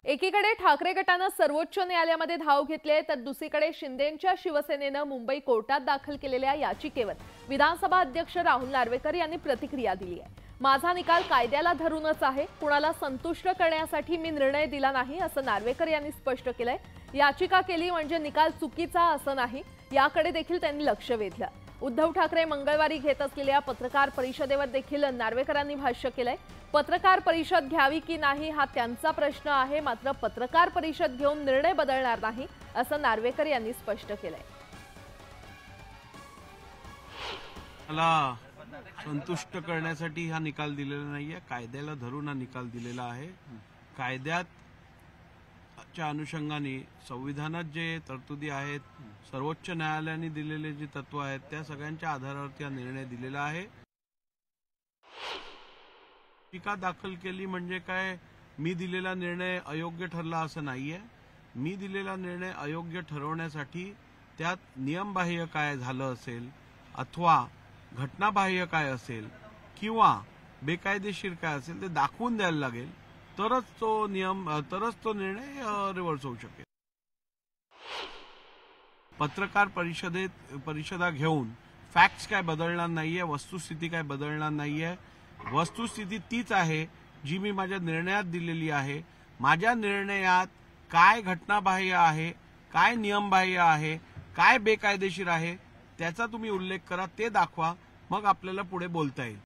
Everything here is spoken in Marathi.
एकीकडे ठाकरे गटाने सर्वोच्च न्यायालयामध्ये धाव घेतली आहे, तर दुसरीकडे शिंदेंच्या शिवसेनेने मुंबई कोर्टात दाखल केलेल्या याचिकेवर विधानसभा अध्यक्ष राहुल नार्वेकर यांनी प्रतिक्रिया दिली आहे। माझा निकाल कायद्याला धरूनच आहे, कुणाला संतुष्ट करण्यासाठी मी निर्णय दिला नाही असं नार्वेकर यांनी स्पष्ट केलंय। याचिका केली म्हणजे निकाल चुकीचा असं नाही, याकडे देखील त्यांनी लक्ष वेधलं। उद्धव ठाकरे मंगळवारी घेत असलेल्या पत्रकार परिषदेवर देखील नार्वेकरांनी भाष्य केलंय। पत्रकार परिषद घ्यावी की नाही हा त्यांचा प्रश्न आहे, मात्र पत्रकार परिषद घेऊन निर्णय बदलणार नाही असं नार्वेकर यांनी स्पष्ट केलंय। मला संतुष्ट करण्यासाठी हा निकाल दिलेला नाहीये, कायद्याला धरून हा निकाल दिलेला आहे। कायद्याच्या अनुषंगाने संविधानात जे तरतुदी आहेत, सर्वोच्च न्यायालयाने दिलेले जे तत्व आहेत, त्या सगळ्यांच्या आधारावरती हा निर्णय दिलेला आहे। याचिका दाखल केली म्हणजे काय मी दिलेला निर्णय अयोग्य ठरला असं नाहीये। मी दिलेला निर्णय अयोग्य ठरवण्यासाठी त्यात नियमबाह्य काय झालं असेल अथवा घटनाबाह्य काय असेल किंवा बेकायदेशीर काय असेल ते दाखवून द्यायला लागेल, तरच तो निर्णय रिव्हर्स होऊ शकेल। पत्रकार परिषदा घेऊन फॅक्ट्स काय बदलणार नाहीये, वस्तुस्थिती काय बदलणार नाहीये। वस्तुस्थिती तीच आहे जी मी माझ्या निर्णयात दिलेली आहे। माझ्या निर्णयात काय घटनाबाह्य आहे, काय नियमबाह्य आहे, काय बेकायदेशीर आहे त्याचा तुम्ही उल्लेख करा, ते दाखवा, मग आपल्याला पुढे बोलता येईल।